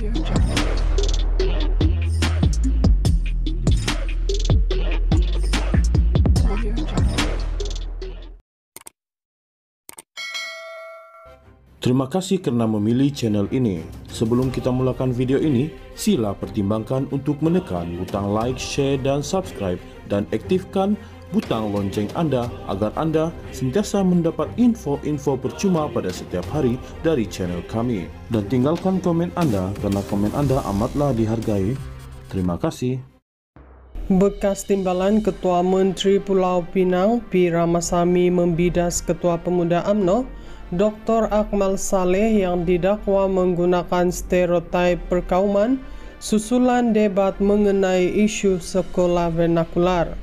Terima kasih karena memilih channel ini. Sebelum kita mulakan video ini, sila pertimbangkan untuk menekan butang like, share, dan subscribe, dan aktifkan butang lonceng Anda agar Anda sentiasa mendapat info-info percuma pada setiap hari dari channel kami. Dan tinggalkan komen Anda karena komen Anda amatlah dihargai. Terima kasih. Bekas timbalan Ketua Menteri Pulau Pinang P. Ramasamy membidas Ketua Pemuda UMNO Dr. Akmal Saleh yang didakwa menggunakan stereotip perkauman susulan debat mengenai isu sekolah vernakular.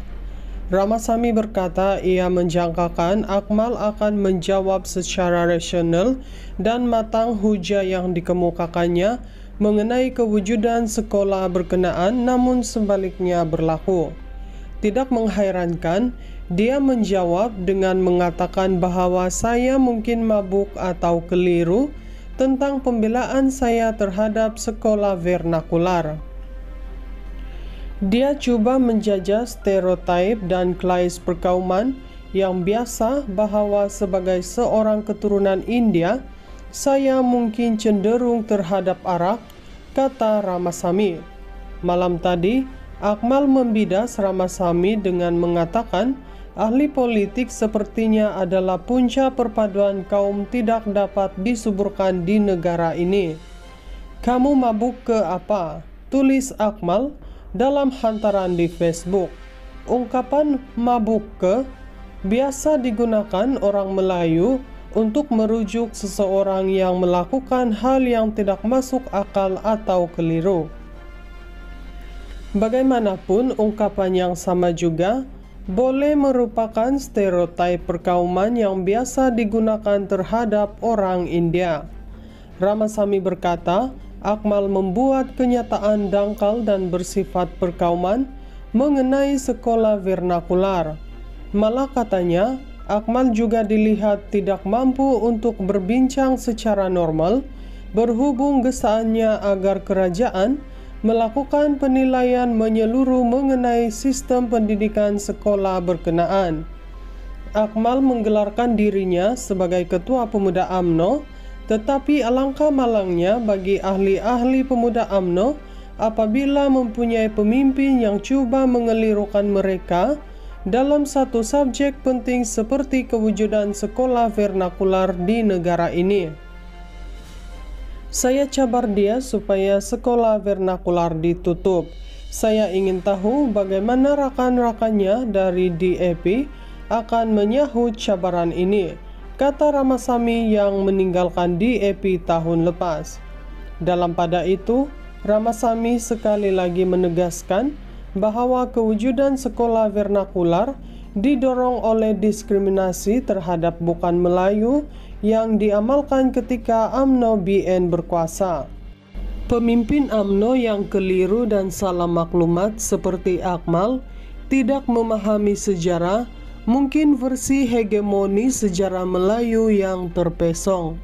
Ramasamy berkata ia menjangkakan Akmal akan menjawab secara rasional dan matang hujah yang dikemukakannya mengenai kewujudan sekolah berkenaan, namun sebaliknya berlaku. Tidak menghairankan, dia menjawab dengan mengatakan bahwa saya mungkin mabuk atau keliru tentang pembelaan saya terhadap sekolah vernakular. Dia coba menjajah stereotip dan klaim perkauman yang biasa bahwa sebagai seorang keturunan India, saya mungkin cenderung terhadap arak, kata Ramasamy. Malam tadi, Akmal membidas Ramasamy dengan mengatakan ahli politik sepertinya adalah punca perpaduan kaum tidak dapat disuburkan di negara ini. Kamu mabuk ke apa? Tulis Akmal dalam hantaran di Facebook. Ungkapan mabuk ke biasa digunakan orang Melayu untuk merujuk seseorang yang melakukan hal yang tidak masuk akal atau keliru. Bagaimanapun, ungkapan yang sama juga boleh merupakan stereotip perkauman yang biasa digunakan terhadap orang India. Ramasamy berkata, Akmal membuat kenyataan dangkal dan bersifat perkauman mengenai sekolah vernakular. Malah katanya, Akmal juga dilihat tidak mampu untuk berbincang secara normal, berhubung gesaannya agar kerajaan melakukan penilaian menyeluruh mengenai sistem pendidikan sekolah berkenaan. Akmal menggelarkan dirinya sebagai Ketua Pemuda UMNO, tetapi alangkah malangnya bagi ahli-ahli pemuda UMNO apabila mempunyai pemimpin yang cuba mengelirukan mereka dalam satu subjek penting seperti kewujudan sekolah vernakular di negara ini. Saya cabar dia supaya sekolah vernakular ditutup. Saya ingin tahu bagaimana rakan-rakannya dari DAP akan menyahut cabaran ini, kata Ramasamy yang meninggalkan DAP tahun lepas. Dalam pada itu, Ramasamy sekali lagi menegaskan bahwa kewujudan sekolah vernakular didorong oleh diskriminasi terhadap bukan Melayu yang diamalkan ketika UMNO BN berkuasa. Pemimpin UMNO yang keliru dan salah maklumat seperti Akmal tidak memahami sejarah, mungkin versi hegemoni sejarah Melayu yang terpesong.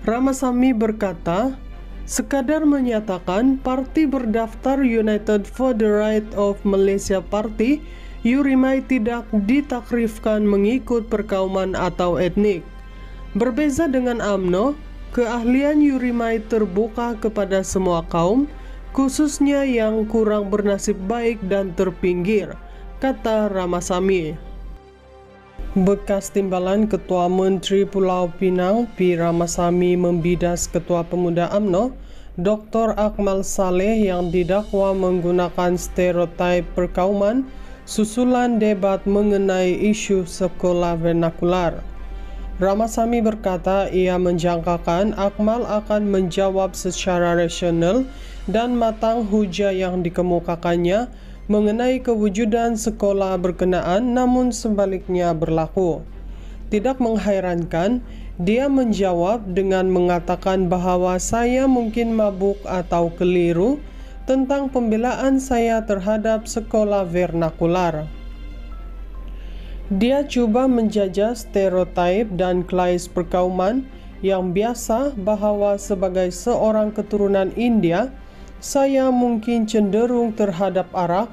Ramasamy berkata, sekadar menyatakan parti berdaftar United for the Right of Malaysia Party, URIMAI tidak ditakrifkan mengikut perkauman atau etnik. Berbeza dengan UMNO, keahlian URIMAI terbuka kepada semua kaum, khususnya yang kurang bernasib baik dan terpinggir, kata Ramasamy. Bekas timbalan Ketua Menteri Pulau Pinang P. Ramasamy membidas Ketua Pemuda UMNO Dr. Akmal Saleh yang didakwa menggunakan stereotip perkauman susulan debat mengenai isu sekolah vernakular. Ramasamy berkata ia menjangkakan Akmal akan menjawab secara rasional dan matang hujah yang dikemukakannya mengenai kewujudan sekolah berkenaan, namun sebaliknya berlaku. Tidak menghairankan, dia menjawab dengan mengatakan bahwa saya mungkin mabuk atau keliru tentang pembelaan saya terhadap sekolah vernakular. Dia coba menjajah stereotip dan klaim perkauman yang biasa bahwa sebagai seorang keturunan India, saya mungkin cenderung terhadap arak,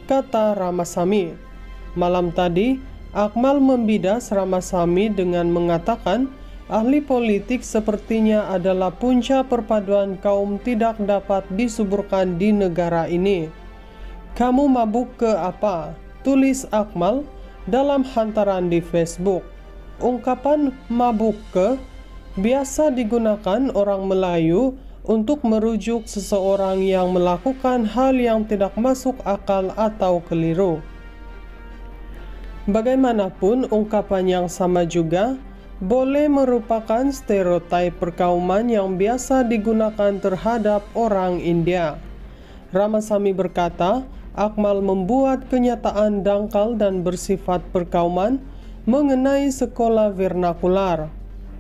kata Ramasamy. Malam tadi, Akmal membidas Ramasamy dengan mengatakan ahli politik sepertinya adalah punca perpaduan kaum tidak dapat disuburkan di negara ini. Kamu mabuk ke apa? Tulis Akmal dalam hantaran di Facebook. Ungkapan mabuk ke biasa digunakan orang Melayu untuk merujuk seseorang yang melakukan hal yang tidak masuk akal atau keliru. Bagaimanapun, ungkapan yang sama juga boleh merupakan stereotip perkauman yang biasa digunakan terhadap orang India. Ramasamy berkata, Akmal membuat kenyataan dangkal dan bersifat perkauman mengenai sekolah vernakular.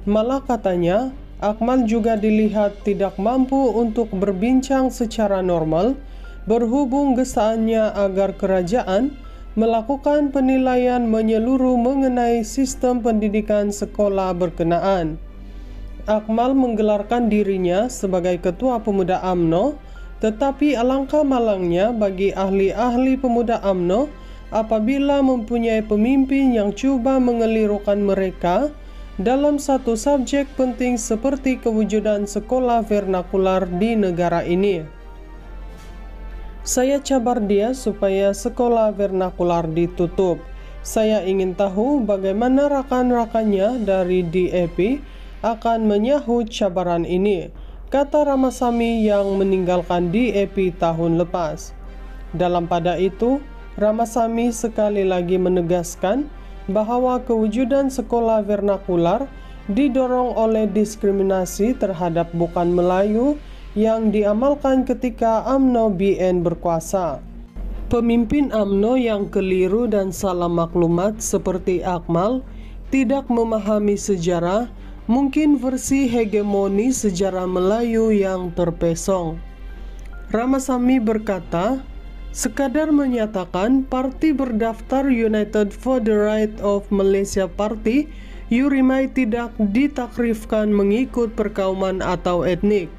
Malah katanya, Akmal juga dilihat tidak mampu untuk berbincang secara normal, berhubung gesaannya agar kerajaan melakukan penilaian menyeluruh mengenai sistem pendidikan sekolah berkenaan. Akmal menggelarkan dirinya sebagai Ketua Pemuda UMNO, tetapi alangkah malangnya bagi ahli-ahli pemuda UMNO apabila mempunyai pemimpin yang cuba mengelirukan mereka dalam satu subjek penting seperti kewujudan sekolah vernakular di negara ini. Saya cabar dia supaya sekolah vernakular ditutup. Saya ingin tahu bagaimana rakan-rakannya dari DAP akan menyahut cabaran ini, kata Ramasamy yang meninggalkan DAP tahun lepas. Dalam pada itu, Ramasamy sekali lagi menegaskan bahwa kewujudan sekolah vernakular didorong oleh diskriminasi terhadap bukan Melayu yang diamalkan ketika UMNO BN berkuasa. Pemimpin UMNO yang keliru dan salah maklumat seperti Akmal tidak memahami sejarah, mungkin versi hegemoni sejarah Melayu yang terpesong. Ramasamy berkata, sekadar menyatakan parti berdaftar United for the Right of Malaysia Party, URIMAI tidak ditakrifkan mengikut perkauman atau etnik.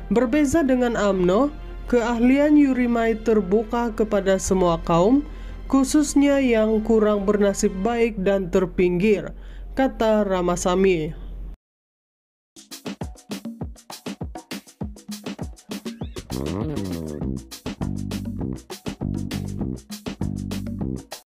Berbeza dengan UMNO, keahlian URIMAI terbuka kepada semua kaum, khususnya yang kurang bernasib baik dan terpinggir, kata Ramasamy.